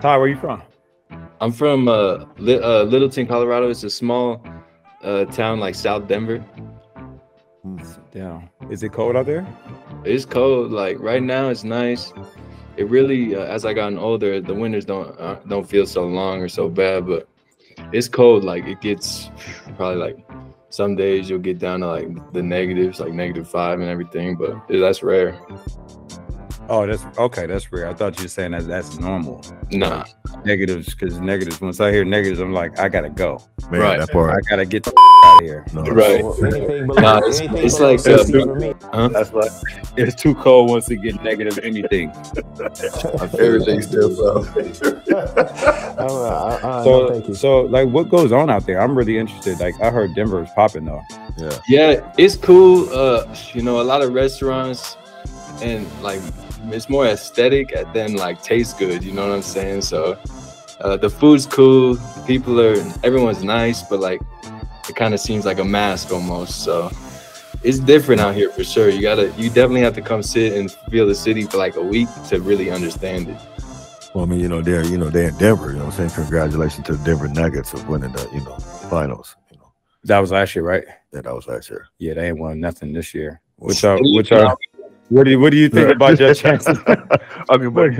Ty, where you from? I'm from Littleton, Colorado. It's a small town like South Denver. Down. Is it cold out there? It's cold. Like right now, it's nice. It really, as I gotten older, the winters don't feel so long or so bad. But it's cold. Like it gets probably like some days you'll get down to like the negatives, like -5 and everything. But that's rare. Oh, that's okay. That's rare. I thought you were saying that's normal. Nah. Negatives, because negatives. Once I hear negatives, I'm like, I gotta go. Man, Right. that part. I gotta get the out of here. No. Right. Nah, it's like That's like it's too cold once it gets negative anything. Everything still so. So like, what goes on out there? I'm really interested. Like, I heard Denver is popping though. Yeah, it's cool. You know, a lot of restaurants and like it's more aesthetic than like tastes good. You know what I'm saying? So the food's cool. Everyone's nice, but like it kind of seems like a mask almost. So it's different out here for sure. You definitely have to come sit and feel the city for like a week to really understand it. Well, I mean, they're in Denver. You know what I'm saying? Congratulations to the Denver Nuggets of winning the finals. That was last year, right? Yeah, that was last year. Yeah, they ain't won nothing this year. What do you think about your chances? I mean, but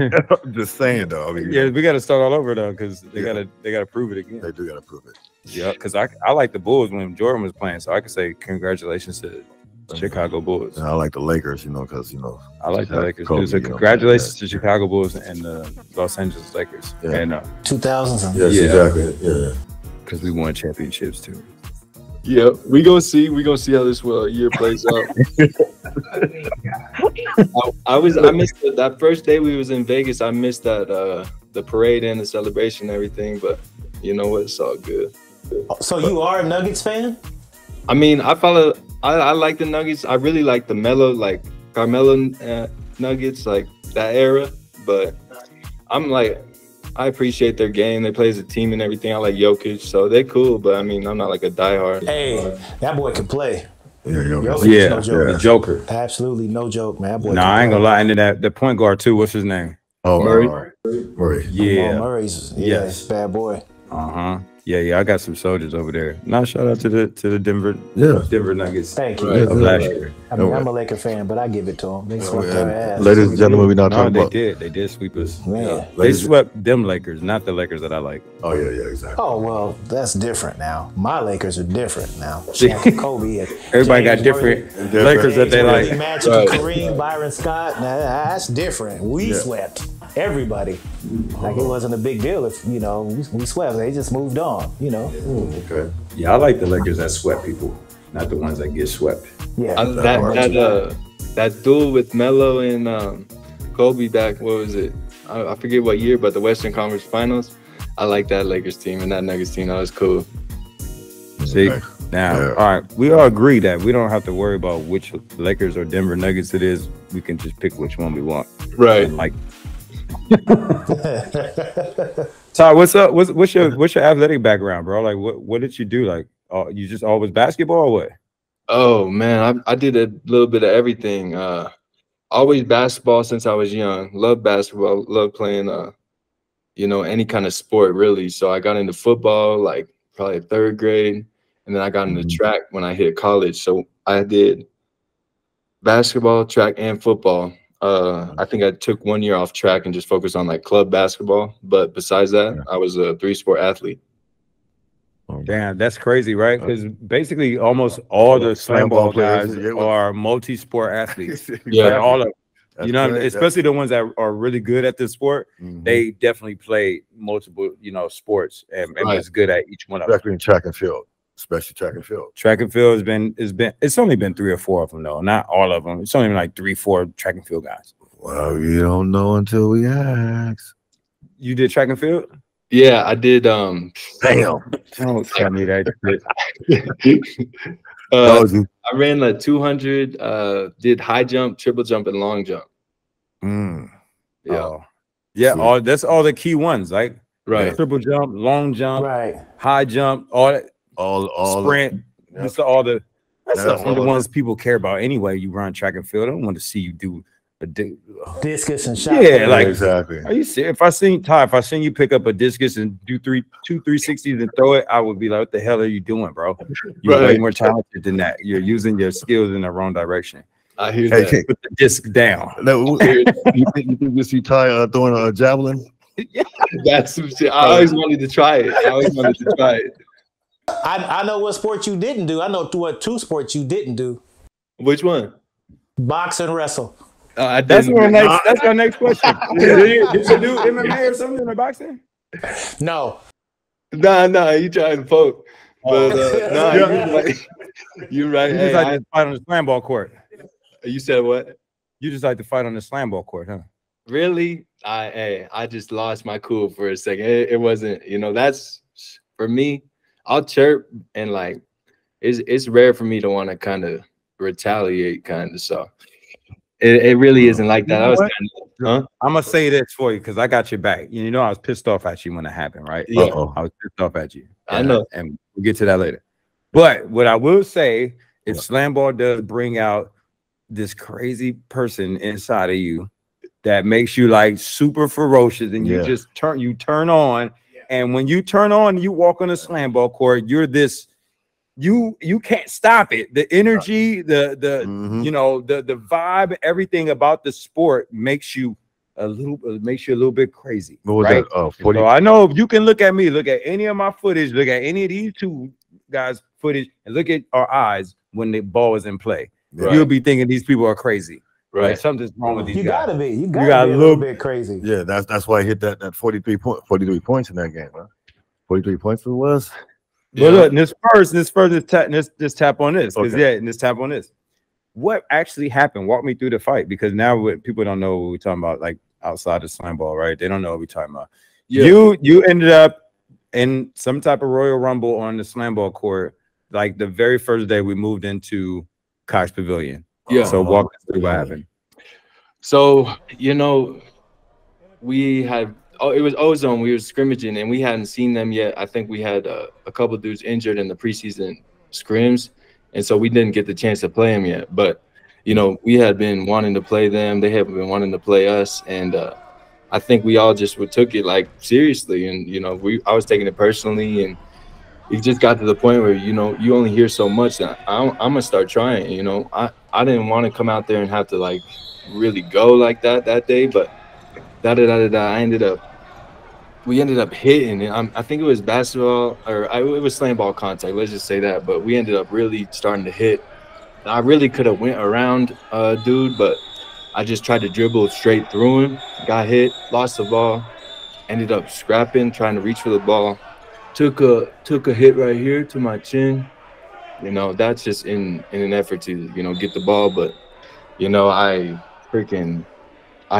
I'm just saying though. I mean, yeah, we got to start all over though, because they gotta prove it again. They do gotta prove it. Yeah, because I like the Bulls when Jordan was playing, so I could say congratulations to the Chicago Bulls. And I like the Lakers, because I like the Lakers too. So congratulations to Chicago Bulls and the Los Angeles Lakers. Yeah. And 2000s. Yes, Yeah. exactly. Yeah. because we won championships too. Yeah, we gonna see how this year plays out. I missed that first day we was in Vegas. I missed that the parade and the celebration and everything, but you know what? It's all good. So you are a Nuggets fan? I mean, I like the Nuggets. I really like the like Carmelo Nuggets, like that era. But I appreciate their game. They play as a team and everything. I like Jokic, so they're cool. But I mean, I'm not like a diehard. Hey, that boy can play. Yeah, Jokic Yeah, is no joke. the Joker. Absolutely no joke, man. That boy No, can I ain't play. gonna lie. Into that, the point guard too. What's his name? Oh, Murray. Murray. Yeah. Jamal Murray's, Yes. bad boy. Yeah. I got some soldiers over there. Now shout out to the Denver Nuggets. Thank you. Right. Of last year. I mean, I'm a Laker fan, but I give it to them. They swept their ass. Ladies and gentlemen, we're not No, talking they about. did. They did sweep us. Man. They swept them Lakers, not the Lakers that I like. Oh yeah, exactly. Oh, well, that's different now. My Lakers are different now. Shaq and Kobe. And Everybody got James different Worthy- Lakers that they James Worthy, like. Magic, Right. Kareem, Byron Scott. Now, that's different. We swept everybody. Like it wasn't a big deal if, we swept. They just moved on, Okay. Yeah, I like the Lakers that swept people, not the ones that get swept. Yeah. That duel with Melo and Kobe back, what was it? I forget what year, but the Western Conference Finals. I like that Lakers team and that Nuggets team. That was cool. See, now, all right, we all agree that we don't have to worry about which Lakers or Denver Nuggets it is. We can just pick which one we want. Right. And like, Ty, what's up? What's your athletic background, bro? Like, what did you do? Like, you just always basketball or what? Oh man, I did a little bit of everything. Always basketball since I was young. Love basketball. Love playing any kind of sport really. So I got into football like probably 3rd grade, and then I got into track when I hit college. So I did basketball, track, and football. I think I took 1 year off track and just focused on like club basketball. But besides that, I was a 3-sport athlete. Damn, that's crazy, right? Because basically almost all the SlamBall guys are multi-sport athletes. Yeah. Like, all of That's them. Especially the ones that are really good at this sport. They definitely play multiple, sports and was good at each one of them. Especially in track and field. Track and field it's only been 3 or 4 of them though, not all of them. It's only been like 3, 4 track and field guys. Well, you don't know until we ask. You did track and field? Yeah, I did. Damn. Don't tell me that shit. I ran like 200. Did high jump, triple jump, and long jump. Yeah. That's all the key ones, like Right. triple jump, long jump, Right. high jump, all that. All Sprint. That's all the That's the all ones people care about anyway. You run track and field. I don't want to see you do discus and shot. Yeah, like exactly. Are you serious? If I seen you pick up a discus and do 360s and throw it, I would be like, what the hell are you doing, bro? You're way more talented than that. You're using your skills in the wrong direction. I hear that. Put the disc down. You think you see Ty throwing a javelin? Yeah. That's some shit. I always wanted to try it. I know what sport you didn't do. I know what 2 sports you didn't do. Which one? Box and wrestle. That's our next question. Did you do MMA or something in the boxing? No. Nah, you trying to poke. But you're right. You just like to fight on the SlamBall court. You said what? You just like to fight on the SlamBall court, huh? Really? I just lost my cool for a second. It wasn't, that's for me. I'll chirp and like it's rare for me to want to kind of retaliate, kind of. So it really isn't like that. I was I'm gonna say this for you because I got your back. I was pissed off at you when it happened, right? Yeah. I was pissed off at you. I know, and we'll get to that later. But what I will say is, SlamBall does bring out this crazy person inside of you that makes you like super ferocious, and you just turn on. And when you turn on, you walk on a SlamBall court. You're this. You can't stop it. The energy, the vibe, everything about the sport makes you a little bit crazy. What was right? that? 40. So I know you can look at me, look at any of my footage, look at any of these 2 guys' footage, and look at our eyes when the ball is in play. Right. You'll be thinking these people are crazy. Right. Like something's wrong with these guys. You gotta be a little bit crazy. Yeah, that's why I hit that 43 points in that game, huh? 43 points it was. Well, look, this tap on this. And this tap on this. What actually happened? Walk me through the fight, because now people don't know what we're talking about, like outside of SlamBall, right? They don't know what we're talking about. Yeah. You ended up in some type of Royal Rumble on the SlamBall court, like the very first day we moved into Cox Pavilion. Yeah. So walk us through what happened. So, we had it was Ozone. We were scrimmaging and we hadn't seen them yet. I think we had a couple of dudes injured in the preseason scrims, and so we didn't get the chance to play them yet. But we had been wanting to play them. They haven't been wanting to play us, and I think we all just took it like seriously. And I was taking it personally, and it just got to the point where you only hear so much. I'm gonna start trying. I didn't want to come out there and have to like really go like that day, but we ended up hitting. I think it was basketball it was SlamBall contact. Let's just say that. But we ended up really starting to hit. I really could have went around dude, but I just tried to dribble straight through him. Got hit, lost the ball, ended up scrapping, trying to reach for the ball. Took a hit right here to my chin. That's just in an effort to get the ball. But I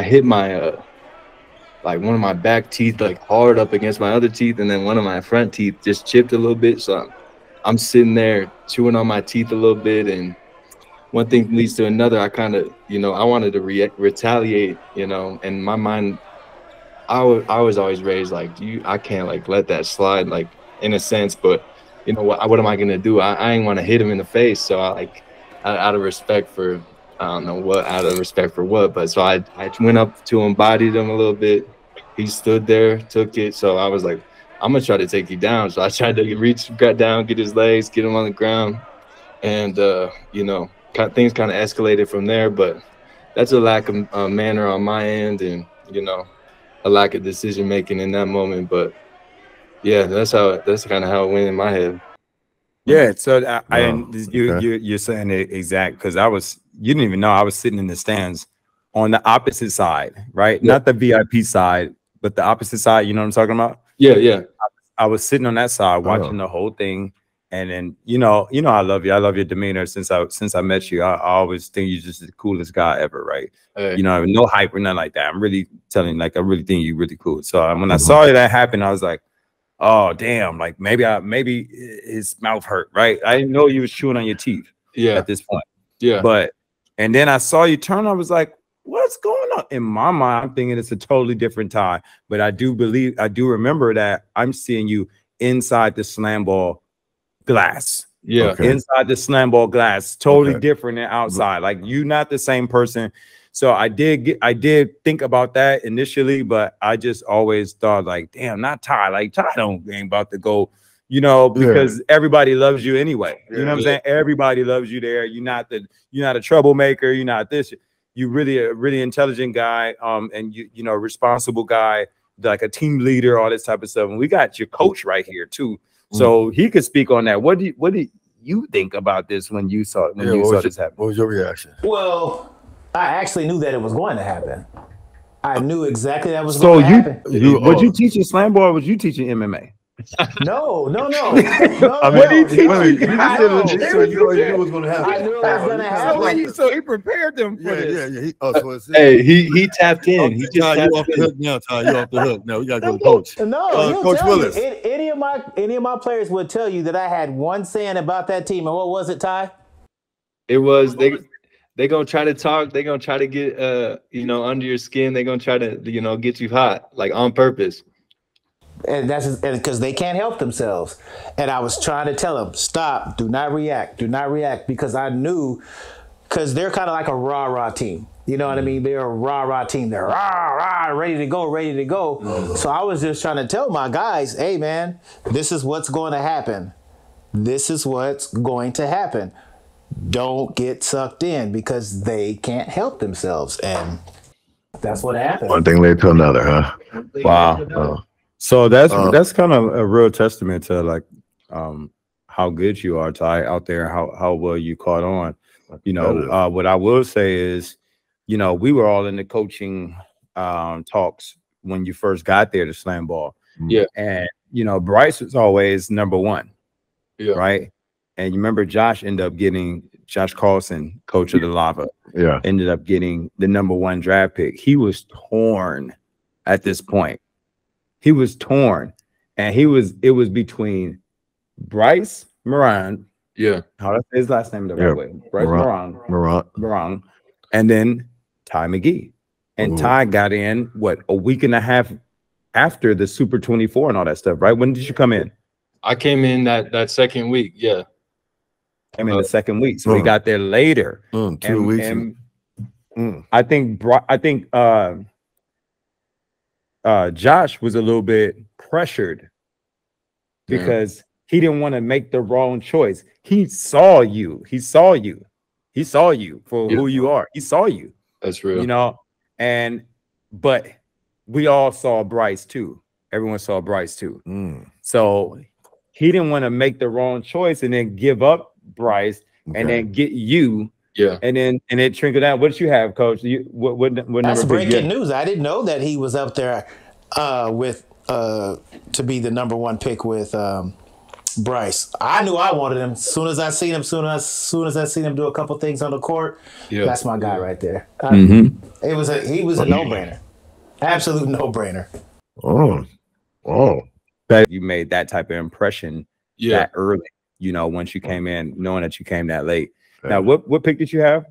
hit my like one of my back teeth like hard up against my other teeth, and then one of my front teeth just chipped a little bit. So I'm sitting there chewing on my teeth a little bit, and one thing leads to another. I kind of I wanted to retaliate. In my mind, I was always raised like I can't like let that slide, like in a sense. But what am I gonna do? I ain't want to hit him in the face. So I out of respect for I don't know what, out of respect for what, but so I went up to him, bodied him a little bit. He stood there, took it. So I was like, I'm gonna try to take you down. So I tried to reach, got down, get his legs, get him on the ground, and things kind of escalated from there. But that's a lack of manner on my end, and a lack of decision making in that moment. But yeah, that's kind of how it went in my head. Yeah, so you're saying it exact, because you didn't even know I was sitting in the stands on the opposite side, right? Yeah. Not the VIP side, but the opposite side. You know what I'm talking about? Yeah. I was sitting on that side watching the whole thing, and then I love you. I love your demeanor since I met you. I always think you're just the coolest guy ever, right? Hey. No hype or nothing like that. I'm really telling you, like, I really think you're really cool. So when I saw that happen, I was like, oh damn, like maybe his mouth hurt, right? I didn't know you was chewing on your teeth at this point. Yeah. And then I saw you turn, I was like, what's going on? In my mind, I'm thinking it's a totally different Ty. But I do remember that I'm seeing you inside the SlamBall glass. Yeah. Okay. Inside the SlamBall glass, totally different than outside. Like, you're not the same person. So I did think about that initially, but I just always thought like, damn, not Ty. Like Ty ain't about to go, you know, because everybody loves you anyway. You know what I'm saying? Everybody loves you there. You're not a troublemaker. You're not this. You're really a really intelligent guy, and you know, responsible guy, like a team leader, all this type of stuff. And we got your coach right here too, so he could speak on that. What do you think about this when you saw this happen? What was your reaction? Well, I actually knew that it was going to happen. I knew exactly that was going to happen. Was you teaching SlamBall or was you teaching MMA? No. What did he teach you? You knew it was going to happen. I knew it was going to happen. So he prepared them for this. He tapped in. He just you off the hook now, Ty. You off the hook now. We got to go to coach. No, Coach Willis. Any of my players would tell you that I had one saying about that team, and what was it, Ty? It was they gonna try to talk. They gonna try to get you know, under your skin. They gonna try to, you know, get you hot, like on purpose. And that's because they can't help themselves. And I was trying to tell them, stop, do not react, because I knew, because they're kind of like a rah-rah team. You know what I mean? They're a rah-rah team. They're rah-rah, ready to go. So I was just trying to tell my guys, hey, man, this is what's going to happen. Don't get sucked in because they can't help themselves. And that's what happened. One thing led to another, huh? Wow. So that's kind of a real testament to like how good you are, Ty, out there, how well you caught on. You know, what I will say is, you know, we were all in the coaching talks when you first got there to SlamBall. Yeah. And, you know, Bryce was always #1. Yeah. Right. And you remember Josh Carlson, coach of the Lava, ended up getting the #1 draft pick. He was torn at this point. He was torn, and it was between Bryce Moran. Yeah. How do I say his last name the right way? Bryce Moran. And then Ty Mcgee. And Ty got in, a week and a half after the Super 24 and all that stuff, right? When did you come in? I came in that second week, yeah. Came in the second week. So we got there later. 2 weeks. And I think Josh was a little bit pressured because he didn't want to make the wrong choice. He saw you for who you are. He saw you. That's real. You know, but we all saw Bryce too. Everyone saw Bryce too. So he didn't want to make the wrong choice and then give up Bryce and then get you. Yeah. And it trickled down. What did you have, Coach? What That's breaking news. I didn't know that he was up there with to be the #1 pick with Bryce. I knew I wanted him. As soon as I seen him, do a couple things on the court, that's my guy right there. He was a no-brainer. Absolute no-brainer. That you made that type of impression that early, you know, once you came in, knowing that you came that late. Now, what pick did you have?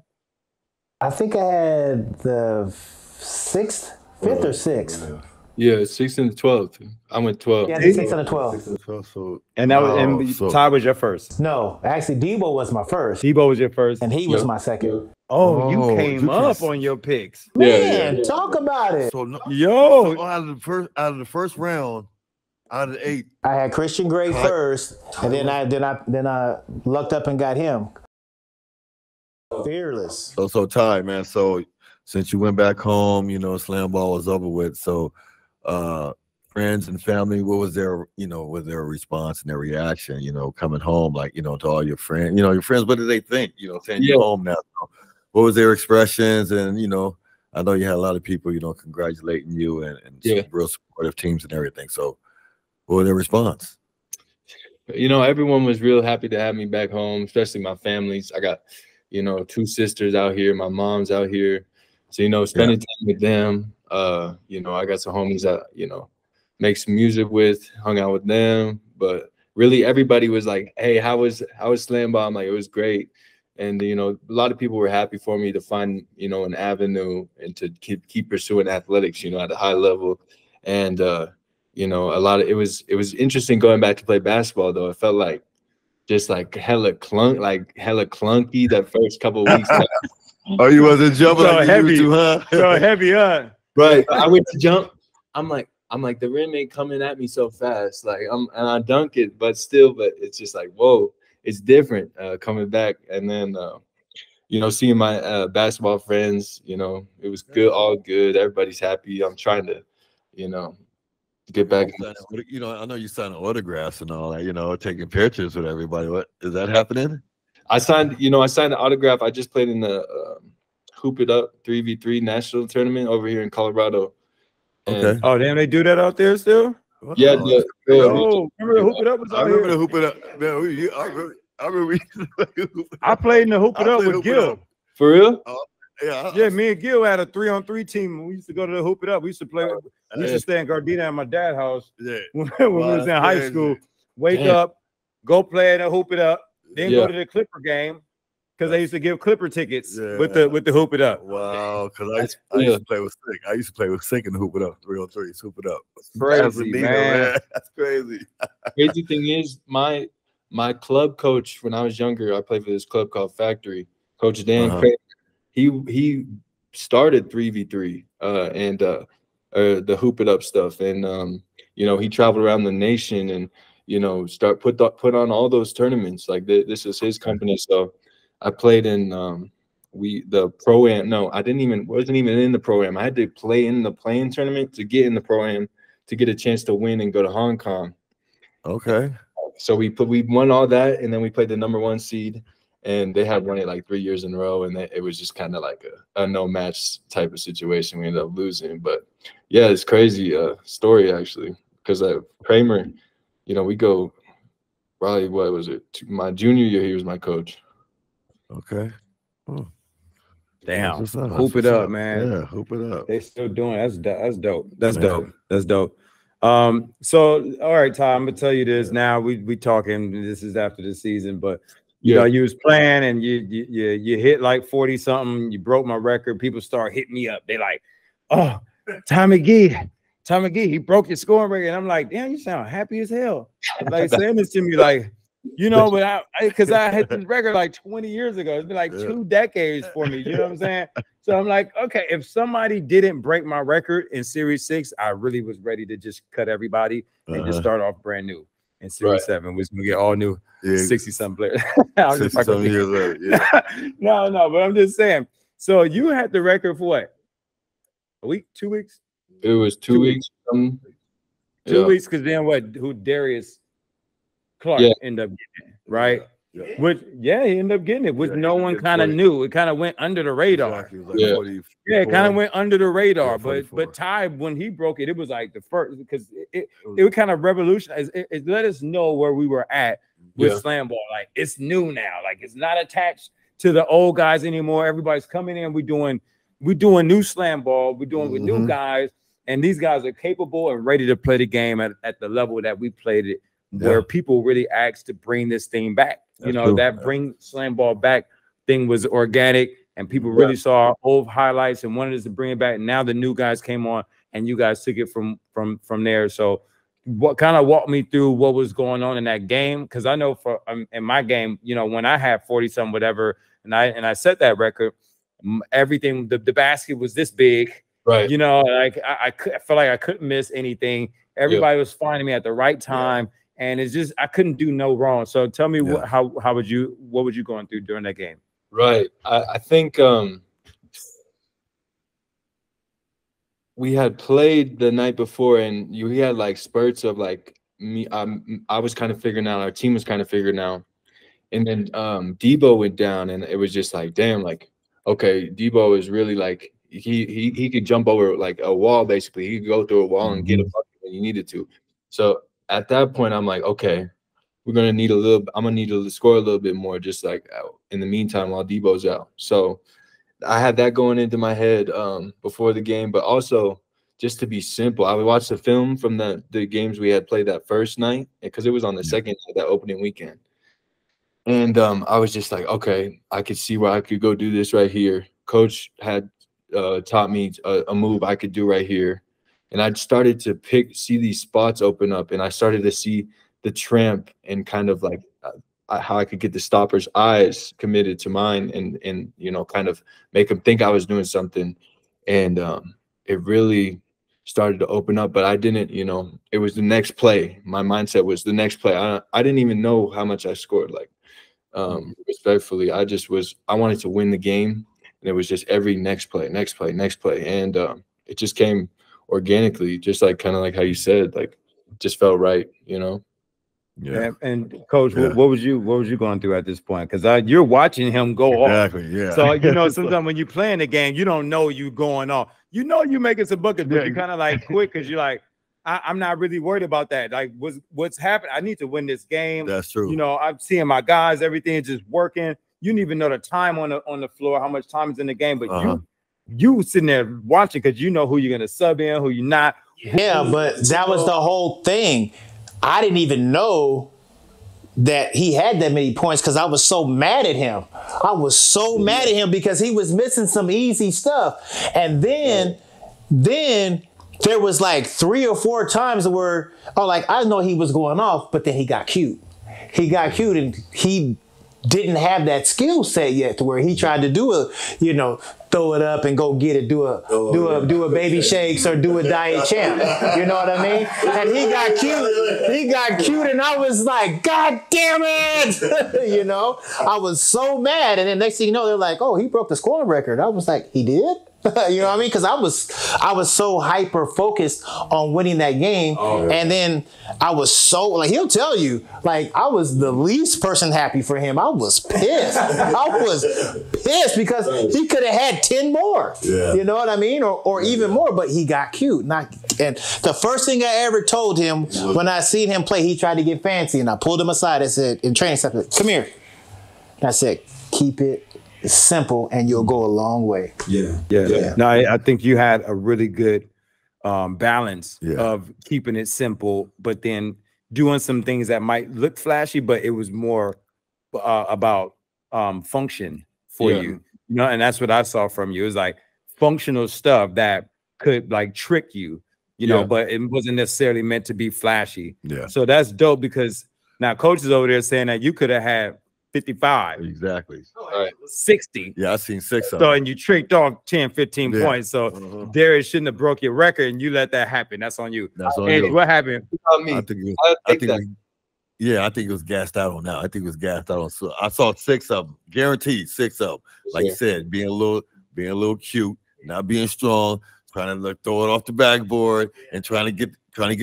I think I had the 5th or 6th. Yeah, 6th and 12th. I went 12. Yeah, the 6th and the 12th. So, and that was Ty was your first. No, actually, Debo was my first. Debo was your first, and he was my second. Oh, you came up on your picks. Man, talk about it. So, out of the first round, out of the 8, I had Christian Gray first, and then I lucked up and got him. Fearless. So Ty, man. So since you went back home, you know, SlamBall was over with. So friends and family, what was their response and their reaction, you know, coming home, like, you know, to all your friends, you know, your friends, what did they think, you know, saying you're home now? So what was their expressions? And, you know, I know you had a lot of people, you know, congratulating you and real supportive teams and everything. So what was their response? You know, everyone was real happy to have me back home, especially my families. I got, you know, 2 sisters out here, my mom's out here. So, you know, spending time with them. You know, I got some homies that, you know, make some music with, hung out with them. But really everybody was like, hey, how was SlamBall? I'm like, it was great. And, you know, a lot of people were happy for me to find, you know, an avenue and to keep pursuing athletics, you know, at a high level. And, you know, it was interesting going back to play basketball, though. It felt like just like hella clunky that first couple of weeks. Oh, you wasn't jumping so like heavy, you used to, huh? so heavy, huh? Right. I went to jump. I'm like, the rim ain't coming at me so fast. Like and I dunk it, but it's just like, whoa, it's different coming back. And then you know, seeing my basketball friends, you know, it was good, all good. Everybody's happy. I'm trying to, you know, get back. You know, I know you signing autographs and all that, you know, taking pictures with everybody. What is that happening? I signed an autograph. I just played in the Hoop It Up 3v3 national tournament over here in Colorado. Okay. Oh, damn, they do that out there still? Yeah. Remember the Hoop It Up was out I remember here? the Hoop It Up. Man, I remember I played in the Hoop It Up with Gil. For real? Yeah, me and Gil had a 3-on-3 team. We used to go to the Hoop It Up. We used to play. We used to stay in Gardena at my dad's house when we was in high school. Wake up, go play in the Hoop It Up, then go to the Clipper game because they used to give Clipper tickets with the Hoop It Up. Wow, because I used to play with Sink. I used to play with Sink in the Hoop It Up 3-on-3. Hoop It Up. Crazy, man. That's crazy. Crazy thing is, my club coach when I was younger, I played for this club called Factory. Coach Dan Kramer, he started 3v3 and the Hoop It Up stuff, and you know, he traveled around the nation and, you know, put on all those tournaments. Like this is his company, so I played in the pro-am. No, I wasn't even in the pro-am. I had to play in the playing tournament to get in the pro-am to get a chance to win and go to Hong Kong. Okay. So we won all that, and then we played the #1 seed, and they had won it like 3 years in a row, and it was just kind of like a no match type of situation. We ended up losing, but yeah, it's crazy story actually, because Kramer, you know, we go probably, what was it, my junior year, he was my coach. Okay. Damn. Hoop It Up, man. Yeah, Hoop It Up. They still doing it. That's dope. That's dope. That's dope. So all right, Ty, I'm gonna tell you this now. We talking, this is after the season, but you know, you was playing and you hit like 40 something, you broke my record. People start hitting me up. They like, oh, Ty Mcgee, he broke your scoring record. And I'm like, damn, you sound happy as hell. Like saying this to me, like, you know, but because I hit the record like 20 years ago. It's been like 2 decades for me. You know what I'm saying? So I'm like, okay, if somebody didn't break my record in Series 6, I really was ready to just cut everybody and just start off brand new. In Series 7, we're gonna get all new 60-something players. 60-something years later. No, but I'm just saying. So you had the record for what? A week, 2 weeks? It was 2 weeks. 2 weeks, because then who Darius Clark ended up getting it, right? Which he ended up getting it, which no one kind of knew. It kind of went under the radar. Like it kind of went under the radar. But Ty, when he broke it, it was like the first, because it kind of revolutionized. It let us know where we were at with SlamBall. Like, it's new now. Like, it's not attached to the old guys anymore. Everybody's coming in. We're doing new SlamBall. We're doing with new guys, and these guys are capable and ready to play the game at the level that we played it, where people really asked to bring this thing back. You know, that bring SlamBall back thing was organic, and people really saw our old highlights and wanted us to bring it back. And now the new guys came on, and you guys took it from there. So, what kind of walked me through what was going on in that game? Because I know for in my game, you know, when I had 40-something whatever, and I set that record, everything the basket was this big, right? You know, like I felt like I couldn't miss anything. Everybody was finding me at the right time. And it's just, I couldn't do no wrong. So tell me what was you going through during that game? Right. I think we had played the night before, and we had like spurts of like me. I was kind of figuring out, our team was kind of figuring out. And then Debo went down, and it was just like, damn, like, okay, Debo is really like, he could jump over like a wall, basically. He could go through a wall and get a bucket when he needed to. So at that point, I'm like, okay, I'm gonna need to score a little bit more, just like in the meantime while Debo's out. So I had that going into my head before the game, but also just to be simple, I would watch the film from the games we had played that first night, because it was on the second night, that opening weekend. And I was just like, okay, I could see where I could go do this right here. Coach had taught me a move I could do right here. And I started to see these spots open up, and I started to see the tramp and kind of like how I could get the stopper's eyes committed to mine, and you know, kind of make them think I was doing something. And it really started to open up, but I didn't, you know, it was the next play. My mindset was the next play. I didn't even know how much I scored, like, respectfully. I wanted to win the game, and it was just every next play. And it just came organically, just like kind of like how you said, like, just felt right, you know. Yeah. And coach, what was you going through at this point? Because you're watching him go off. Yeah. So you know, sometimes when you're playing the game, you don't know you going off. You know you making some buckets, but you kind of like quit because you're like, I'm not really worried about that. Like, what's happened? I need to win this game. That's true. You know, I'm seeing my guys, everything is just working. You didn't even know the time on the floor, how much time is in the game, but you sitting there watching because you know who you're gonna sub in, who you're not. Yeah, but that was the whole thing. I didn't even know that he had that many points because I was so mad at him. I was so mad at him because he was missing some easy stuff. And then there was like 3 or 4 times where, I know he was going off, but then he got cute. He got cute and he didn't have that skill set yet to where he tried to do a, you know, throw it up and go get it, do a baby shakes or do a diet champ. You know what I mean? And he got cute. He got cute, and I was like, God damn it! You know, I was so mad. And then next thing you know, they're like, oh, he broke the scoring record. I was like, he did? You know what I mean? Because I was so hyper focused on winning that game, and then I was so, like, he'll tell you, like, I was the least person happy for him. I was pissed. I was pissed because he could have had 10 more. Yeah. You know what I mean? Or even more. But he got cute. And the first thing I ever told him when I seen him play, he tried to get fancy, and I pulled him aside. I said, in training, I said, come here. And I said, keep it simple and you'll go a long way. Yeah. No, I think you had a really good balance of keeping it simple, but then doing some things that might look flashy, but it was more about function for you. You know, and that's what I saw from you. It was like functional stuff that could like trick you, you know, but it wasn't necessarily meant to be flashy. Yeah. So that's dope because now coach is over there saying that you could have had 55. Exactly. 60. Yeah, I seen 6 of them. So, and you tricked off 10, 15 points. So Darius shouldn't have broke your record, and you let that happen. That's on you. That's on you. What happened? I think it was gassed out on that. I think it was gassed out on. So I saw 6 of them, guaranteed 6 of them. Like you said, being a little cute, not being strong, trying to throw it off the backboard, and trying to get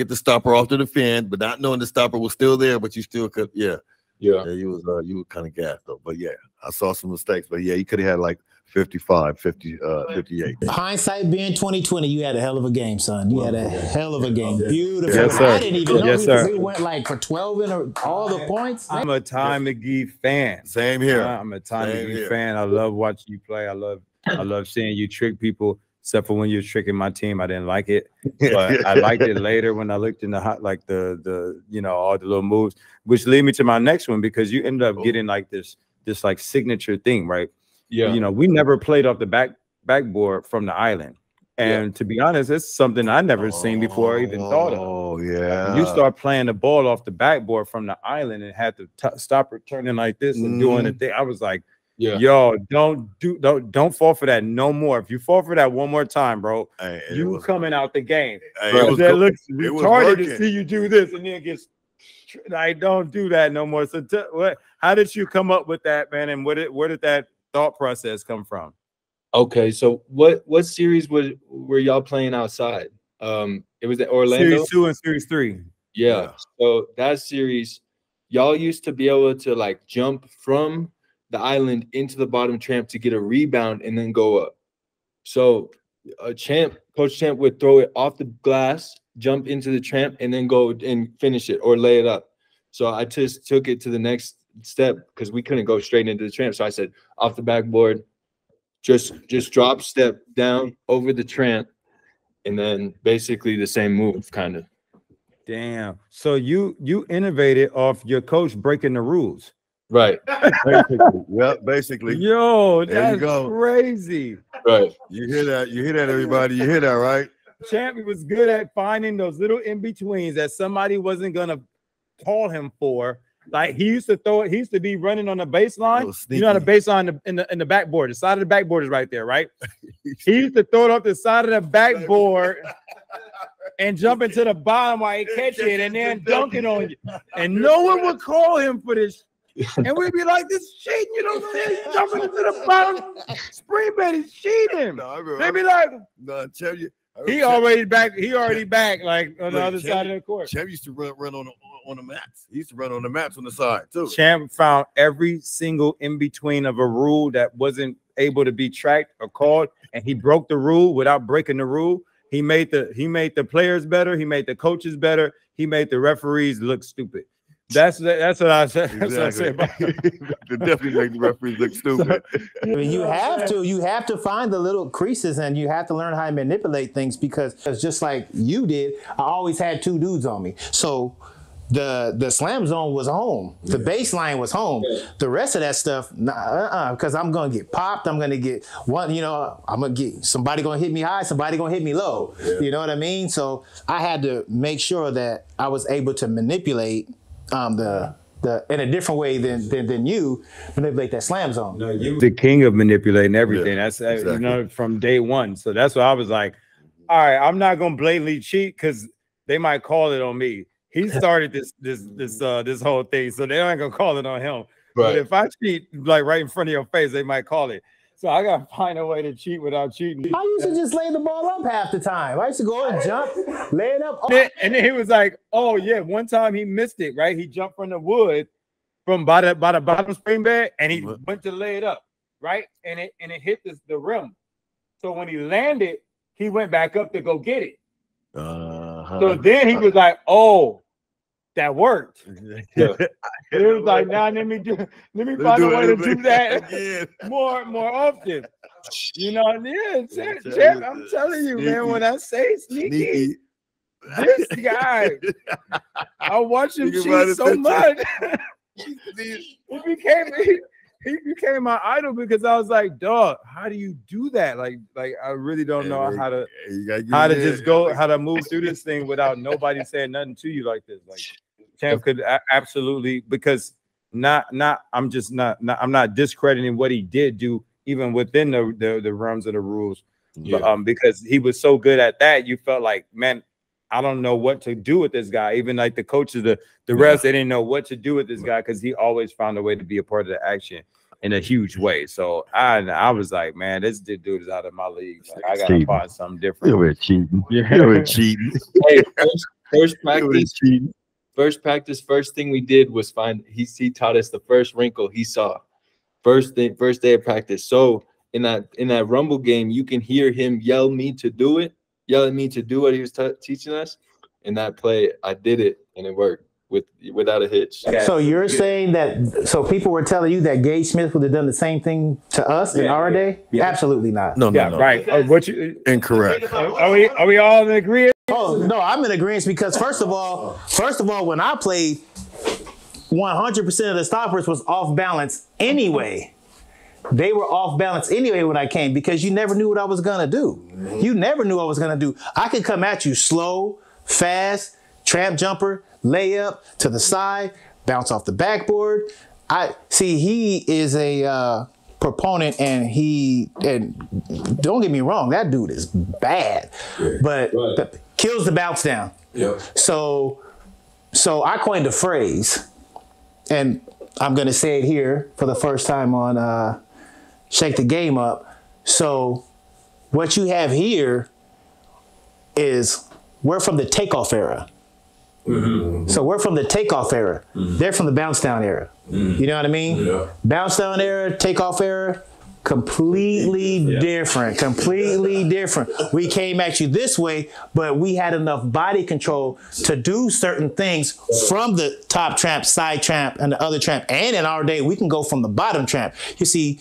the stopper off to defend, but not knowing the stopper was still there, but you still could. Yeah, you were kind of gassed though. But yeah, I saw some mistakes. But yeah, you could have had like 55, 50, 58. Hindsight being 2020, you had a hell of a game, son. You had a hell of a game. Beautiful. Yes, sir. I didn't even know we went like for 12 in all the points. I'm a Ty Mcgee fan. Same here. I'm a Ty Mcgee fan. I love watching you play. I love seeing you trick people. Except for when you were tricking my team, I didn't like it. But I liked it later when I looked in the hot, like the you know, all the little moves, which lead me to my next one because you ended up getting like this like signature thing, right? Yeah. You know, we never played off the backboard from the island. And to be honest, it's something I never seen before or even thought of. Oh, yeah. You start playing the ball off the backboard from the island and had to stop her turning like this and doing the thing. I was like, yo, don't fall for that no more. If you fall for that one more time, bro, you coming out the game. That looks retarded to see you do this and then gets like, don't do that no more. So how did you come up with that, man? And where did that thought process come from? Okay, so what series were y'all playing outside? It was at Orlando. Series 2 and Series 3. Yeah. So that series, y'all used to be able to like jump from the island into the bottom tramp to get a rebound and then go up. So Coach Champ would throw it off the glass, jump into the tramp, and then go and finish it or lay it up. So I just took it to the next step because we couldn't go straight into the tramp. So I said off the backboard, just drop, step down over the tramp, and then basically the same move, kind of. Damn. So you innovated off your coach breaking the rules. Right. Basically. Yo, that's crazy. Right. You hear that, everybody? You hear that, right? Champ was good at finding those little in-betweens that somebody wasn't gonna call him for, Like he used to throw it. He used to be running on the baseline. You know, the baseline in the backboard. The side of the backboard is right there, right? He used to throw it up the side of the backboard and jump into the bottom while he catch it and then dunk it on you. And no one would call him for this. And we'd be like, this is cheating. You know what I'm saying? He's jumping into the bottom. Spring bet is cheating. They'd be like, no, tell you. He already back, like on the other side of the court. Champ used to run on the mats. He used to run on the mats on the side too. Champ found every single in between of a rule that wasn't able to be tracked or called, and he broke the rule without breaking the rule. He made the players better. He made the coaches better. He made the referees look stupid. That's what I said. Exactly. That's what I said about to definitely make the referees look stupid. I mean, you have to find the little creases, and you have to learn how to manipulate things, because just like you did, I always had two dudes on me. So the slam zone was home. The baseline was home. The rest of that stuff, because I'm gonna get popped. I'm gonna get one. You know, I'm gonna get somebody gonna hit me high. Somebody gonna hit me low. Yeah. You know what I mean? So I had to make sure that I was able to manipulate the in a different way than you manipulate that slam zone. No, you the king of manipulating everything. That's exactly. You know, from day one. So that's why I was like, all right, I'm not gonna blatantly cheat because they might call it on me. He started this whole thing, so they aren't gonna call it on him. Right. But if I cheat like right in front of your face, they might call it. So I gotta find a way to cheat without cheating. I used to just lay the ball up half the time. I used to go and jump, lay it up. And then he was like, "Oh yeah." One time he missed it. Right, he jumped from the wood from by the bottom spring bed, and he went to lay it up. Right, and it hit the rim. So when he landed, he went back up to go get it. So then he was like, "Oh, that worked." Yeah. It was like, now let me find a way to do that more often. You know, Champ, I'm telling you, man, when I say sneaky, this guy, I watch him cheat so much. He became my idol because I was like, dog, how do you do that? Like I really don't know how to move through this thing without nobody saying nothing to you like this. Like Champ could absolutely, because I'm not discrediting what he did do even within the realms of the rules. Yeah. But, because he was so good at that, you felt like, man, I don't know what to do with this guy. Even like the coaches, the refs, they didn't know what to do with this guy because he always found a way to be a part of the action in a huge way. So I was like, man, this dude is out of my league. Like, I gotta find something different. You were cheating. You were cheating. Hey, first practice, first thing we did was he taught us the first wrinkle he saw. First day of practice. So in that Rumble game, you can hear him yell at me to do what he was teaching us. In that play, I did it and it worked without a hitch. So you're saying that? So people were telling you that Gage Smith would have done the same thing to us in our day? Yeah. Absolutely not. No. Right. Incorrect. Are we all in agreement? Oh no, I'm in agreement because first of all, when I played, 100% of the stoppers was off balance anyway. They were off balance anyway when I came because you never knew what I was gonna do. You never knew what I was gonna do. I could come at you slow, fast, tramp jumper, layup to the side, bounce off the backboard. He is a proponent, and don't get me wrong, that dude is bad, but kills the bounce down. Yeah. So I coined a phrase, and I'm gonna say it here for the first time on Shake the Game Up. So what you have here is we're from the takeoff era. Mm-hmm. So we're from the takeoff era. Mm-hmm. They're from the bounce down era. Mm-hmm. You know what I mean? Yeah. Bounce down era, takeoff era, completely different. Completely different. We came at you this way, but we had enough body control to do certain things from the top tramp, side tramp, and the other tramp. And in our day, we can go from the bottom tramp. You see,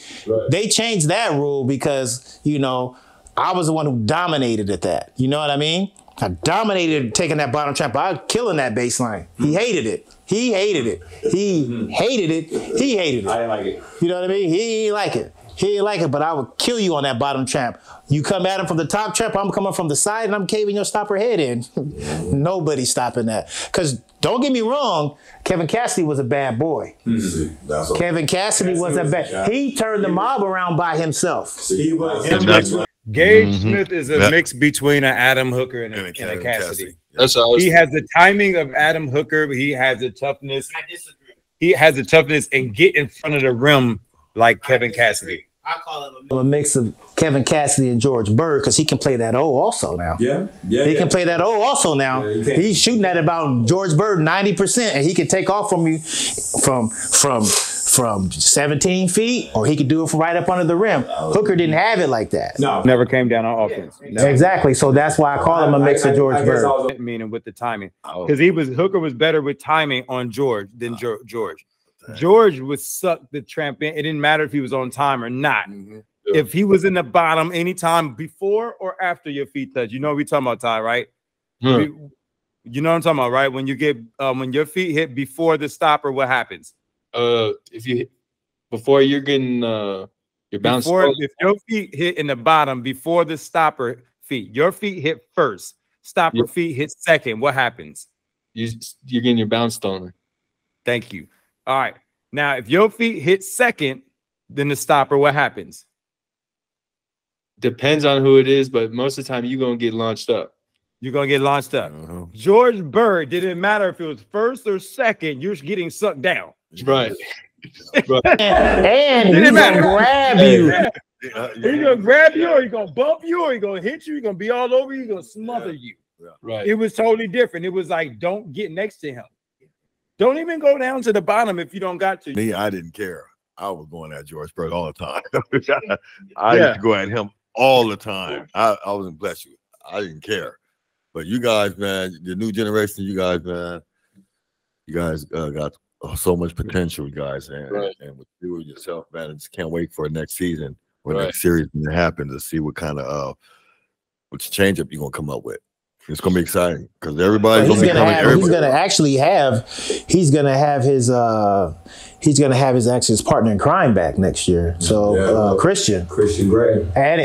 they changed that rule because, I was the one who dominated at that. You know what I mean? I dominated taking that bottom tramp. I was killing that baseline. He hated it. He hated it. He hated it. He hated it. I didn't like it. You know what I mean? He didn't like it. He ain't like it, but I would kill you on that bottom tramp. You come at him from the top tramp, I'm coming from the side, and I'm caving your stopper head in. Nobody's stopping that. Because don't get me wrong, Kevin Cassidy was a bad boy. Kevin Cassidy was a bad. He turned the mob around by himself. Gage Smith is a mix between an Adam Hooker and a Cassidy. That's all. He has the timing of Adam Hooker, but he has the toughness. I disagree. He has the toughness and get in front of the rim like Kevin Cassidy. I call him a mix of Kevin Cassidy and George Bird because he can play that O also now. He can play that O also now. He's shooting at about George Bird 90%, and he can take off from you from 17 feet, or he could do it from right up under the rim. Hooker didn't have it like that. No, never came down on offense. Exactly. So that's why I call him a mix of George Bird. Meaning with the timing, because Hooker was better with timing on George than George. George would suck the tramp in. It didn't matter if he was on time or not. If he was in the bottom anytime before or after your feet touch, you know what we talking about, Ty, right? You know what I'm talking about, right? When you get when your feet hit before the stopper, what happens? If you before you're getting your bounce, if your feet hit in the bottom before the stopper feet, your feet hit first, stopper feet hit second, what happens? You're getting your bounce stoner. Thank you. All right. Now, if your feet hit second, then the stopper, what happens? Depends on who it is, but most of the time you're gonna get launched up. You're gonna get launched up. George Bird, didn't matter if it was first or second, you're getting sucked down. Right. And he's gonna grab you. He's gonna grab you, or he's gonna bump you, or he's gonna hit you, he's gonna be all over you, he's gonna smother you. Right. It was totally different. It was like, don't get next to him. Don't even go down to the bottom if you don't got to. Me, I didn't care. I was going at George Bird all the time. I used to go at him all the time. I wasn't blessed you. I didn't care. But you guys, man, the new generation, you guys, man, you guys got so much potential, you guys, and with you and yourself, man, I just can't wait for next season or next series when it happens to see what kind of which change up you're gonna come up with. It's gonna be exciting because everybody's gonna be coming. He's gonna have his partner in crime back next year. So Christian Gray, and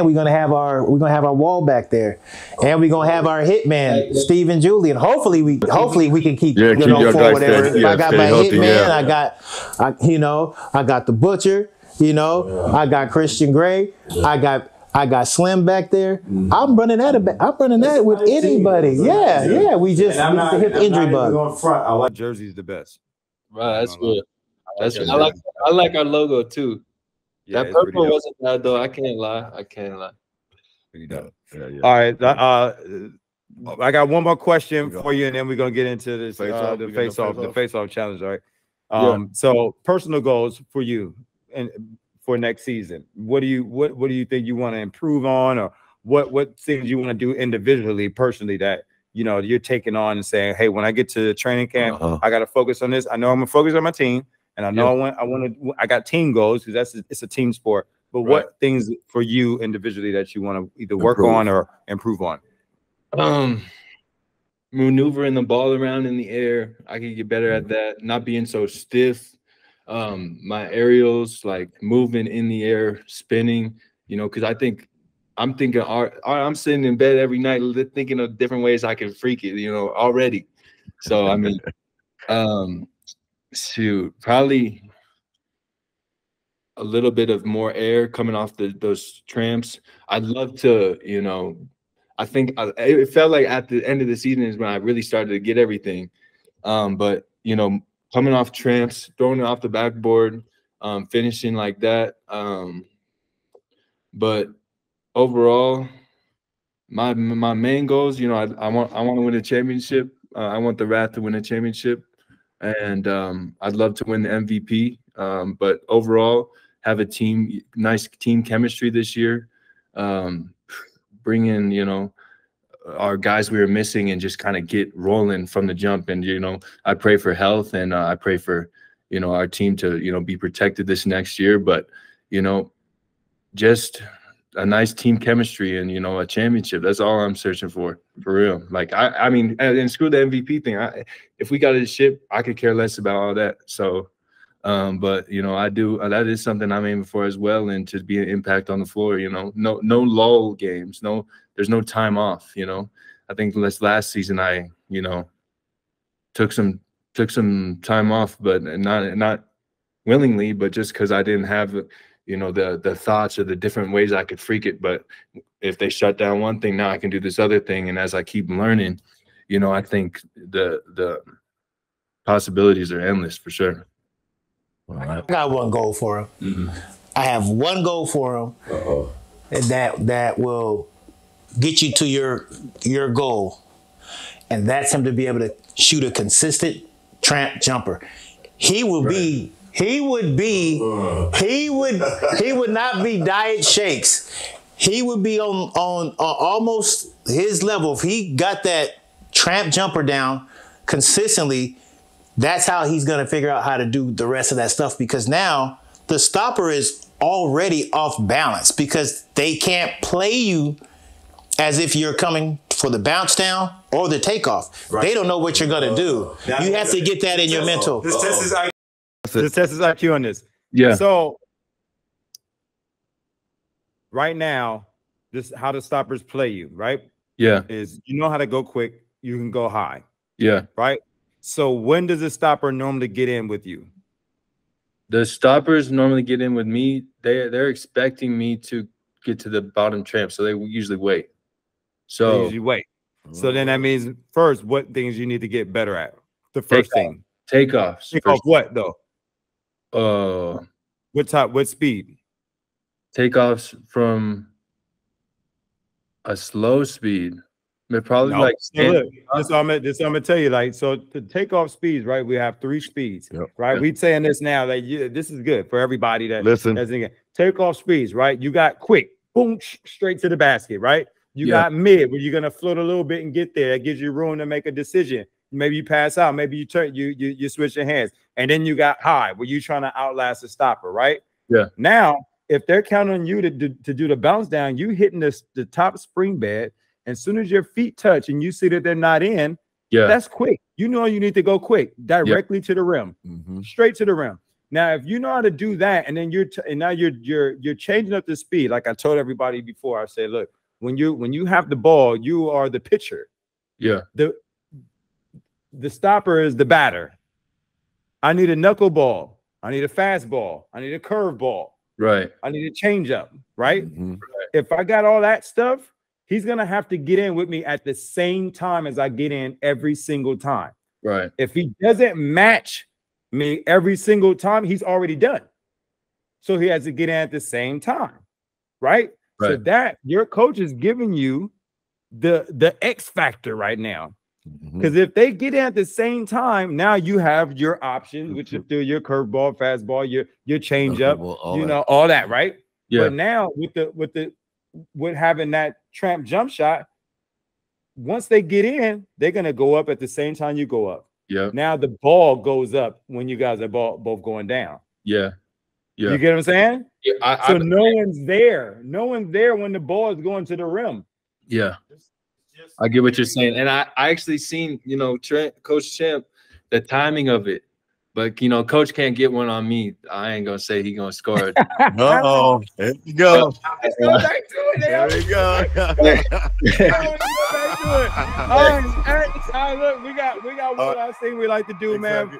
we're gonna have our wall back there, and we're gonna have our hitman Stephen Julian. Hopefully we can keep for whatever. I got my hitman. I got the butcher. I got Christian Gray. I got Slim back there. I'm running that with anybody. Yeah. We just hit the injury bug. I like jerseys the best. Right, that's good. I like our logo too. Yeah, that purple wasn't bad though. I can't lie. Pretty dope. All right. I got one more question for you, and then we're gonna get into this the face-off challenge. All right. So personal goals for you and for next season. What do you think you want to improve on, or what things you want to do individually, personally, that you're taking on and saying, hey, when I get to training camp, I got to focus on this. I know I'm gonna focus on my team, and I know I got team goals because it's a team sport. But what things for you individually that you want to either work on or improve on? Maneuvering the ball around in the air. I can get better at that. Not being so stiff. My aerials, like moving in the air, spinning, because I'm thinking I'm sitting in bed every night thinking of different ways I can freak it, already. So I mean, shoot, probably a little bit of more air coming off those tramps. I'd love to, I think it felt like at the end of the season is when I really started to get everything. But coming off tramps, throwing it off the backboard, finishing like that. But overall, my main goals, I want to win a championship. I want the Wrath to win a championship, and I'd love to win the MVP. But overall, have a nice team chemistry this year. Bring in, our guys we were missing and just kind of get rolling from the jump. And, I pray for health, and I pray for, our team to, be protected this next year. But, just a nice team chemistry and, a championship. That's all I'm searching for real. Like, I mean, and screw the MVP thing. If we got a ship, I could care less about all that. So But you know, I do that is something I'm aiming for as well, and to be an impact on the floor. You know, no lull games, there's no time off. You know, I think last season I, you know, took some time off, but not willingly, but just because I didn't have, you know, the thoughts or the different ways I could freak it. But if they shut down one thing, now I can do this other thing, and as I keep learning, you know, I think the possibilities are endless for sure. I got one goal for him. Mm-hmm. I have one goal for him that will get you to your goal, and that's him to be able to shoot a consistent tramp jumper. He would not be diet shakes. He would be on almost his level. If he got that tramp jumper down consistently, that's how he's going to figure out how to do the rest of that stuff, because now the stopper is already off balance because they can't play you as if you're coming for the bounce down or the takeoff. Right. They don't know what you're going to do. You have to get that in your mental. This test is IQ on this. Yeah. So right now, this how the stoppers play you, right? Yeah. Is you know how to go quick, you can go high. Yeah. Right? So when does the stopper normally get in with you? The stoppers normally get in with me. They're expecting me to get to the bottom tramp, so they usually wait. So they usually wait. So then that means first, what things you need to get better at? The first thing. Takeoffs. Takeoff what though? What speed? Takeoffs from a slow speed. Probably like look, this I'm gonna tell you. Like, so the takeoff speeds, right? We have 3 speeds, right? We're saying this now. Like, this is good for everybody that listen. That's thinking. Takeoff speeds, right? You got quick, boom, straight to the basket, right? You got mid, where you're gonna float a little bit and get there. That gives you room to make a decision. Maybe you pass out, maybe you turn, you switch your hands, and then you got high, where you're trying to outlast the stopper, right? Yeah. Now, if they're counting on you to do the bounce down, you hitting the top spring bed. As soon as your feet touch and you see that they're not in, that's quick. You know you need to go quick, directly to the rim, straight to the rim. Now, if you know how to do that, and then you're changing up the speed, like I told everybody before, I said, look, when you have the ball, you are the pitcher. Yeah. The stopper is the batter. I need a knuckleball. I need a fastball. I need a curveball. Right. I need a changeup. Right. If I got all that stuff, he's going to have to get in with me at the same time as I get in every single time. Right. If he doesn't match me every single time, he's already done. So he has to get in at the same time. Right. So that your coach is giving you the X factor right now. Because if they get in at the same time, now you have your options, which is your curveball, fastball, your changeup, all that. Right. Yeah. But now with having that tramp jump shot, once they get in, they're gonna go up at the same time you go up. Yeah. Now the ball goes up when you guys are both going down. Yeah. Yeah. You get what I'm saying? Yeah. So no one's there. No one's there when the ball is going to the rim. Yeah. I get what you're saying. And I actually seen, you know, Coach Champ, the timing of it. But, you know, Coach can't get one on me. I ain't going to say he's going to score it. Uh-oh. There you go. Let's go back to it. There we go. All right, look, we got one last thing we like to do, man.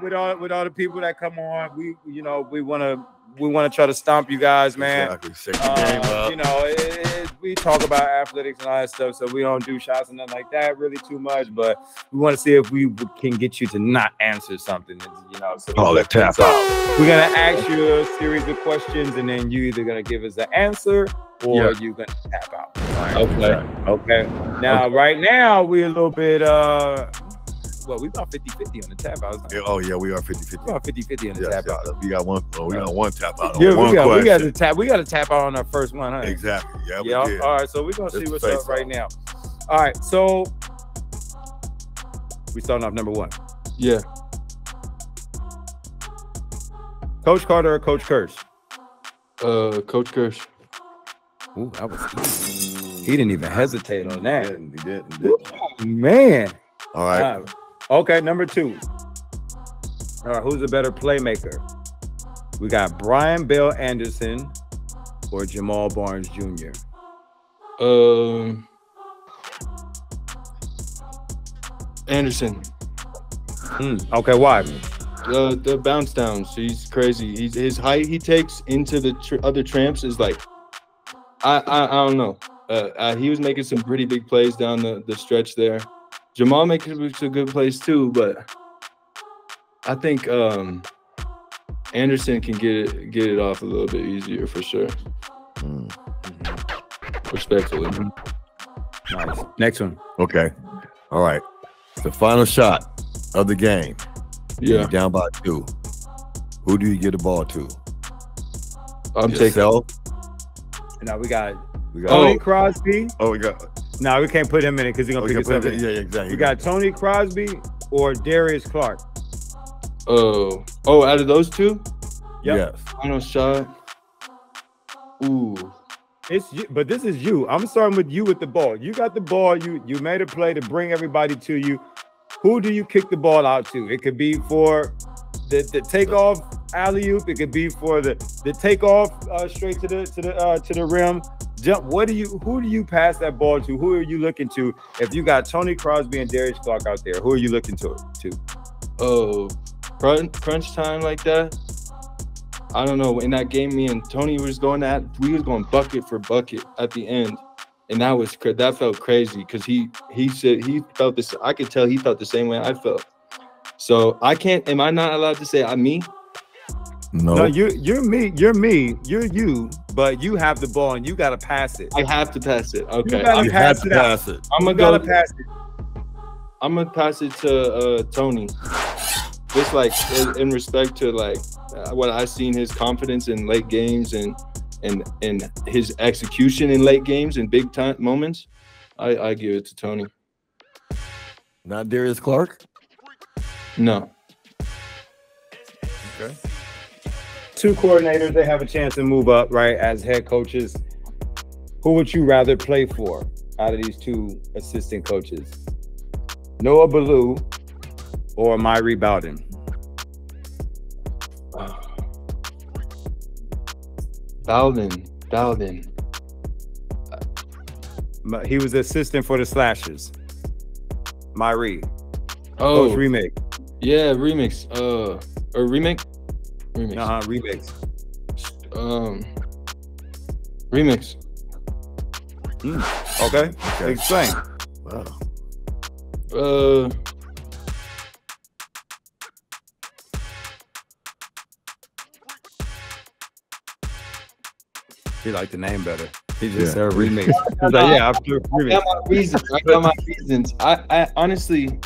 With all the people that come on, we want to try to stomp you guys, man. Exactly. Shake the game up. You know, we talk about athletics and all that stuff, so we don't do shots and nothing like that really too much. But we want to see if we can get you to not answer something. You know, so call it tap out. We're gonna ask you a series of questions, and then you either gonna give us the answer or you're gonna tap out. Right. Okay. Now, right now, we're a little bit we about 50-50 on the tap out. Oh yeah, we are 50-50. We are 50-50 on the tap out. We got one. We got one tap out. Yeah, we got to tap. We got to tap out on our first one, huh? Exactly. Yeah. Yeah. All right. So we're gonna see what's up right now. All right. So we starting off number 1. Yeah. Coach Carter or Coach Kirsch? Coach Kirsch. Ooh, that was. He didn't even hesitate on that. He didn't. Ooh, man. All right. Okay, number 2. All right, who's a better playmaker? We got Brian Bell Anderson or Jamal Barnes Jr. Anderson. Okay, why? The bounce downs. He's crazy. His height he takes into the other tramps is like, I don't know. He was making some pretty big plays down the stretch there. Jamal making some good plays too, but I think Anderson can get it off a little bit easier for sure. Respectfully. Nice. Next one. Okay. All right. The final shot of the game. Yeah. You're down by 2. Who do you get the ball to? I'm Yourself? taking. Now we got Tony Crosby. Oh, we got. No, we can't put him in it because he's gonna pick us up. Yeah, exactly. We got Tony Crosby or Darius Clark. Oh, out of those two? Yep. Yes. Final shot. Ooh. It's you, but this is you. I'm starting with you with the ball. You got the ball. You made a play to bring everybody to you. Who do you kick the ball out to? It could be for the takeoff alley-oop. It could be for the takeoff straight to the rim. Jump. Who do you pass that ball to? Who are you looking to? If you got Tony Crosby and Darius Clark out there, who are you looking to? Oh, crunch time like that. I don't know. In that game, me and Tony we was going bucket for bucket at the end, and that felt crazy because he said he felt this. I could tell he felt the same way I felt. So I can't. Am I not allowed to say I'm me? No, you're me. You're me. You're you. But you have the ball and you gotta pass it. I have to pass it. Okay, you have to pass it. I'm gonna pass it. I'm gonna pass it to Tony. Just like in respect to like what I've seen his confidence in late games and his execution in late games and big time moments, I give it to Tony. Not Darius Clark? No. Okay. 2 coordinators, they have a chance to move up, right? As head coaches, who would you rather play for out of these 2 assistant coaches? Noah Ballou or Myrie Bowden? Bowden. He was assistant for the Slashers. Myrie. Oh, Coach Remake. Yeah, remix. Or remake. Remix. Remix. Okay. Explain. Wow. He liked the name better. He just said remix. He's like, I got my reasons. I honestly.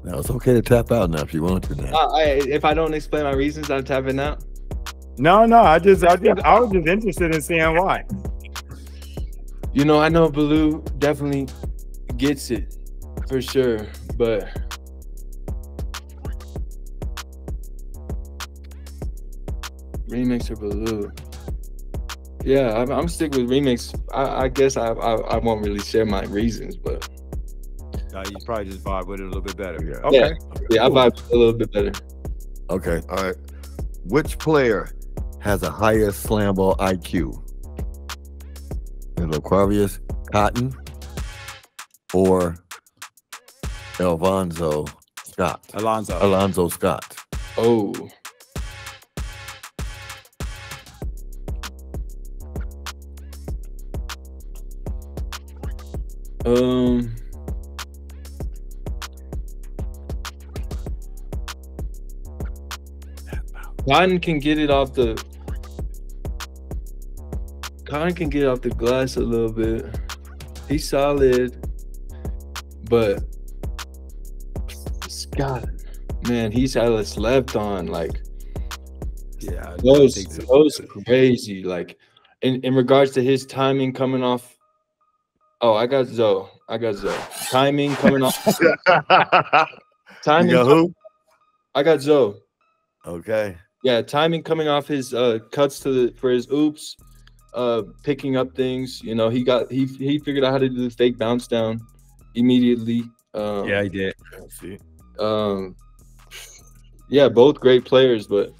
No, it's okay to tap out now if you want to. Now. If I don't explain my reasons, I'm tapping out. No. I was just interested in seeing why. You know, I know Ballou definitely gets it for sure, but remix or Ballou? Yeah, I'm sticking with remix. I guess I won't really share my reasons, but you probably just vibe with it a little bit better. Yeah. Okay. Yeah, I vibe a little bit better. Okay. All right. Which player has the highest SlamBall IQ? Loquavius Cotton or Alonzo Scott? Alonzo Scott. Oh. Cotton can get it off the glass a little bit. He's solid, but Scott, man, he's had us slept on. Like, yeah, those crazy. Like, in regards to his timing coming off. Oh, I got Zoe. Timing coming off. Timing. You got who? I got Zoe. Okay. Yeah, timing coming off his cuts for his oops, picking up things. You know, he figured out how to do the fake bounce down immediately. Yeah, he did. See. Yeah, both great players, but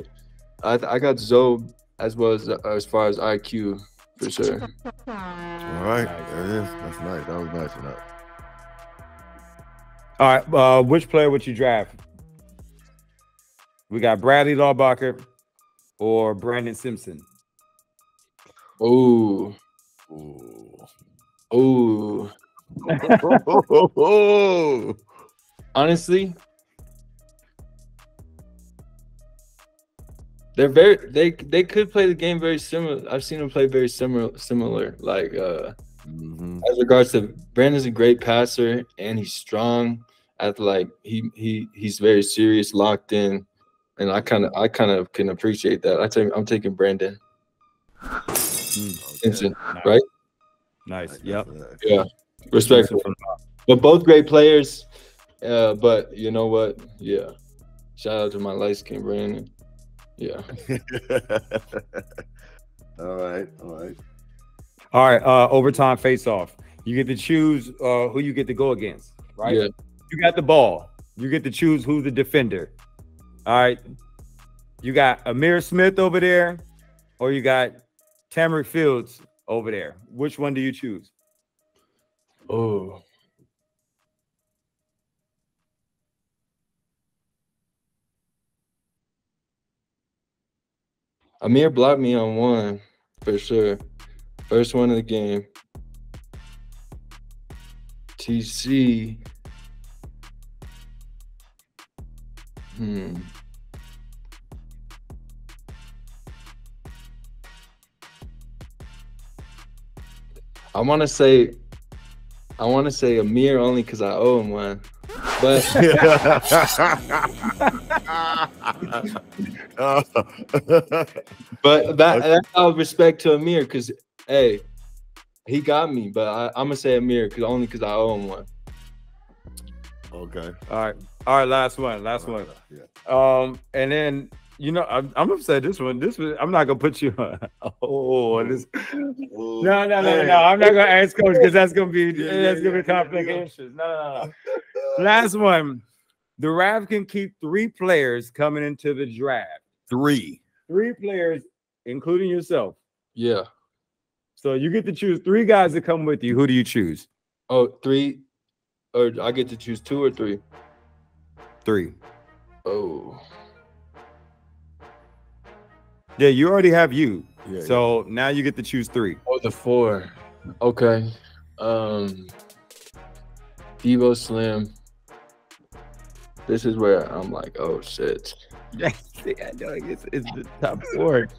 I got Zoe as well as far as IQ for sure. All right, there it is. That's nice. That was nice enough. All right, which player would you draft? We got Bradley Lawbacher or Brandon Simpson. Ooh. Ooh. Honestly, they're they could play the game very similar. I've seen them play very similar. Like as regards to Brandon's a great passer and he's strong. At like he's very serious, locked in, and I kind of can appreciate that. I'm taking Brandon. Instant, nice. Right? Nice. Yep. Yeah. Respectful. But both great players. But you know what? Yeah. Shout out to my light skin Brandon. Yeah. All right. All right. Overtime face off. You get to choose who you get to go against, right? Yeah. You got the ball. You get to choose who's the defender. All right. You got Amir Smith over there, or you got Tamarick Fields over there. Which one do you choose? Oh. Amir blocked me on one for sure. First one of the game. TC. I want to say Amir only because I owe him one, but that's out of respect to Amir because hey, he got me, but I'm gonna say Amir only because I owe him one. Okay. All right. Last one. Yeah. And then I'm gonna say this one. I'm not gonna put you on. This. No. I'm not gonna ask coach because that's gonna be conflict of interest. No. Last one. The Rav can keep 3 players coming into the draft. 3 players, including yourself. Yeah. So you get to choose 3 guys to come with you. Who do you choose? Oh, 3, or I get to choose 2 or 3. 3. Oh. Yeah, you already have you. Yeah, so now you get to choose 3. Oh, the 4. Okay. Devo Slim. This is where I'm like, oh shit. I know it's the top 4.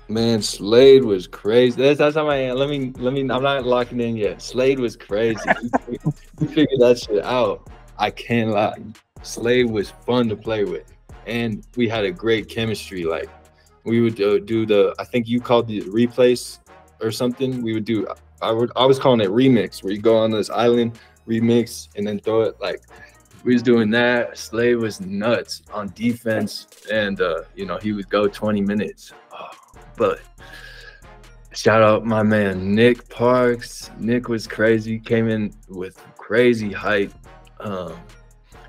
Man, Slade was crazy. That's how I am. Let me. I'm not locking in yet. Slade was crazy. He figured that shit out. I can't lie. Slade was fun to play with, and we had a great chemistry. Like we would do the. I think you called the replays or something. We would do. I was calling it remix, where you go on this island, remix, and then throw it. Like we was doing that. Slade was nuts on defense, and he would go 20 minutes. But shout out my man Nick Parks. Nick was crazy. Came in with crazy height.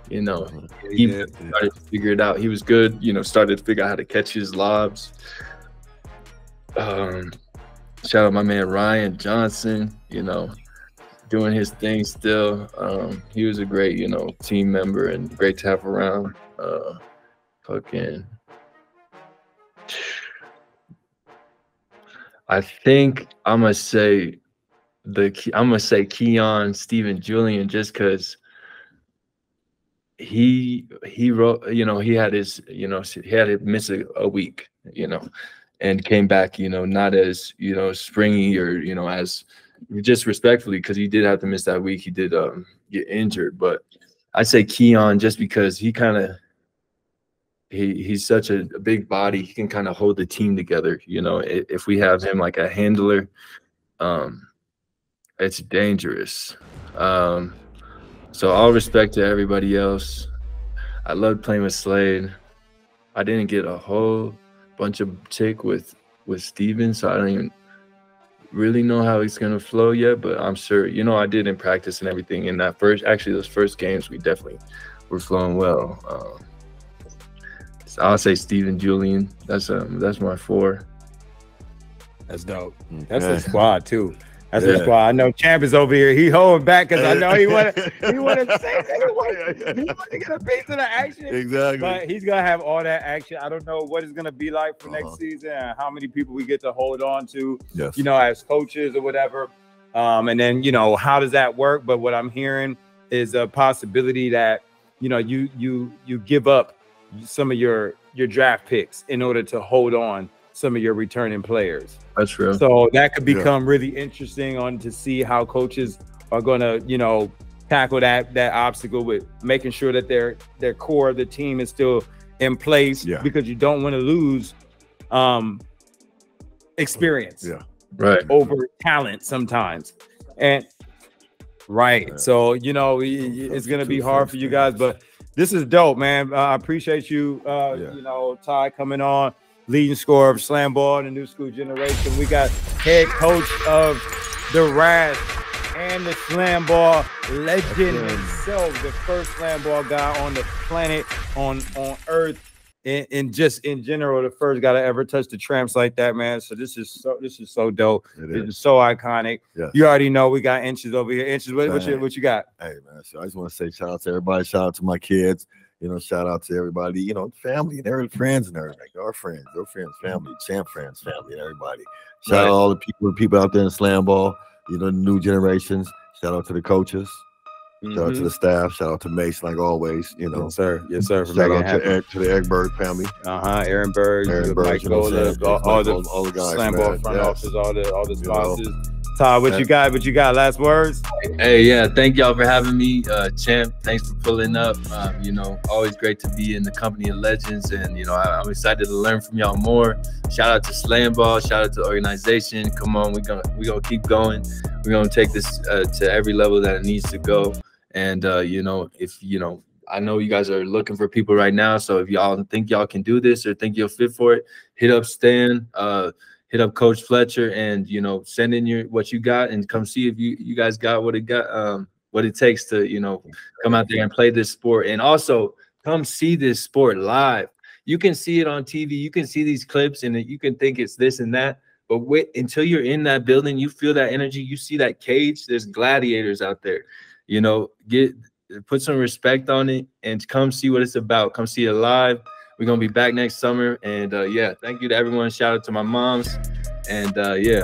He started to figure it out. He was good. Started to figure out how to catch his lobs. Shout out my man Ryan Johnson. Doing his thing still. He was a great team member and great to have around. I think I'm gonna say Keon Stephen Julian just because he wrote, he had his, he had to miss a week, and came back, not as, springy or, as just respectfully, because he did have to miss that week. He did get injured, but I say Keon just because he kind of, he's such a big body. He can kind of hold the team together. If we have him like a handler, it's dangerous. So all respect to everybody else. I loved playing with Slade. I didn't get a whole bunch of tick with Steven, so I don't even really know how it's gonna flow yet, but I'm sure, you know, I did in practice and everything. In that those first games, we definitely were flowing well. So I'll say Steven Julian. That's my 4. That's dope. That's a squad too. That's a squad. I know Champ is over here. He holding back because I know he wanted to say that. He wanted to get a piece of the action. Exactly. But he's gonna have all that action. I don't know what it's gonna be like for next season and how many people we get to hold on to, you know, as coaches or whatever. And then, you know, how does that work? But what I'm hearing is a possibility that, you know, you give up some of your draft picks in order to hold on some of your returning players. That's true. So that could become really interesting to see how coaches are going to, you know, tackle that obstacle with making sure that their core of the team is still in place, because you don't want to lose experience over talent sometimes. And so, you know, it's going to be hard for you guys, but this is dope, man. I appreciate you, you know, Ty, coming on. Leading scorer of SlamBall, the new school generation. We got head coach of the Wrath and the SlamBall legend himself, the first SlamBall guy on the planet, on Earth, and just in general, the first guy to ever touch the tramps like that, man. So this is so dope. It is so iconic. You already know we got Inches over here. Inches, what you got? Hey, man. So I just want to say shout out to everybody. Shout out to my kids. You know, shout out to everybody, you know, family and their friends and everything. Our friends, family, Champ friends, family, and everybody. Shout out to all the people out there in SlamBall, you know, the new generations. Shout out to the coaches. Shout out to the staff. Shout out to Mace, like always, you know. Yes, sir. Yes, sir. Shout out to the Egberg family. Aaron Berg, Mike Gola, all the guys, SlamBall front office, all the sponsors. Ty, what you got? Last words? Hey, yeah, thank y'all for having me. Champ, thanks for pulling up. You know, always great to be in the company of legends, and you know, I'm excited to learn from y'all more. Shout out to SlamBall, shout out to the organization. Come on, we're gonna keep going. We're gonna take this to every level that it needs to go. And you know, I know you guys are looking for people right now, so if y'all think y'all can do this or think you'll fit for it, hit up Stan, hit up Coach Fletcher, and you know, send in what you got and come see if you guys got what it takes to, you know, come out there and play this sport. And also come see this sport live. You can see it on TV, you can see these clips, and you can think it's this and that, but wait until you're in that building, you feel that energy, you see that cage. There's gladiators out there. You know, put some respect on it and come see what it's about. Come see it live. We're gonna be back next summer, and yeah, thank you to everyone. Shout out to my moms, and yeah.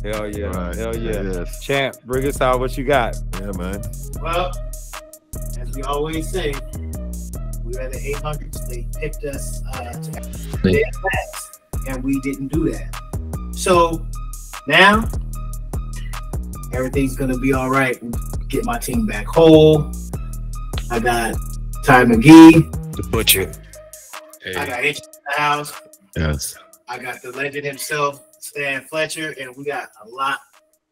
Hell yeah, hell yeah. Yes. Champ, bring us out. What you got? Yeah, man. Well, as we always say, we were at the 800s. They picked us to their class, and we didn't do that. So now everything's gonna be all right. Get my team back whole. I got Ty Mcgee, the butcher. Hey. I got H in the house. Yes. I got the legend himself, Stan Fletcher, and we got a lot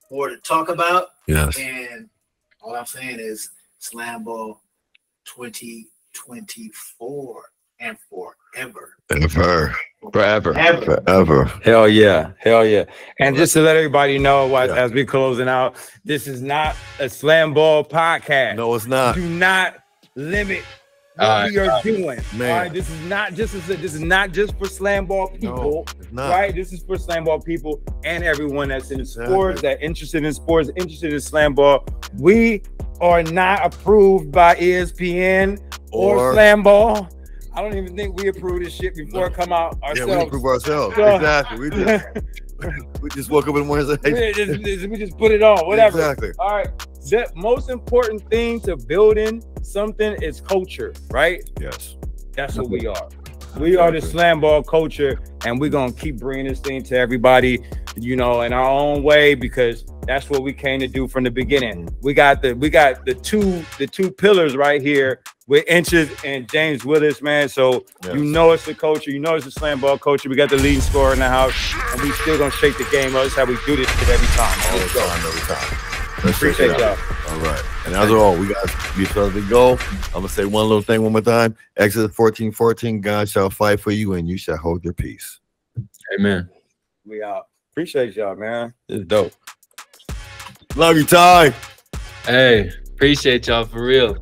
more to talk about. Yes. And all I'm saying is SlamBall 2024 and forever. Forever. Hell yeah. Hell yeah. And just to let everybody know, as we're closing out, this is not a SlamBall podcast. No, it's not. Do not limit what we are doing. Man. All right, this is not just for SlamBall people. No, right? This is for SlamBall people and everyone that's in sports, that interested in sports, interested in SlamBall. We are not approved by ESPN or SlamBall. I don't even think we approve this shit before it come out ourselves. Yeah, we approve ourselves. So, exactly. We just woke up in the morning and we just put it on, whatever. Exactly. All right. The most important thing to building something is culture, right? Yes. That's what we are. We are the SlamBall culture, and we're gonna keep bringing this thing to everybody, you know, in our own way, because that's what we came to do from the beginning. We got the two pillars right here with Inches and James Willis, man. So you know it's the culture, you know it's the SlamBall culture. We got the leading scorer in the house, and we still gonna shake the game up. That's how we do this shit every time. Every time. Appreciate y'all. All right. And as all, we got before we go, I'm gonna say one little thing one more time. Exodus 14:14, God shall fight for you and you shall hold your peace. Amen. We out. Appreciate y'all, man. It's dope. Love you, Ty. Hey, appreciate y'all for real.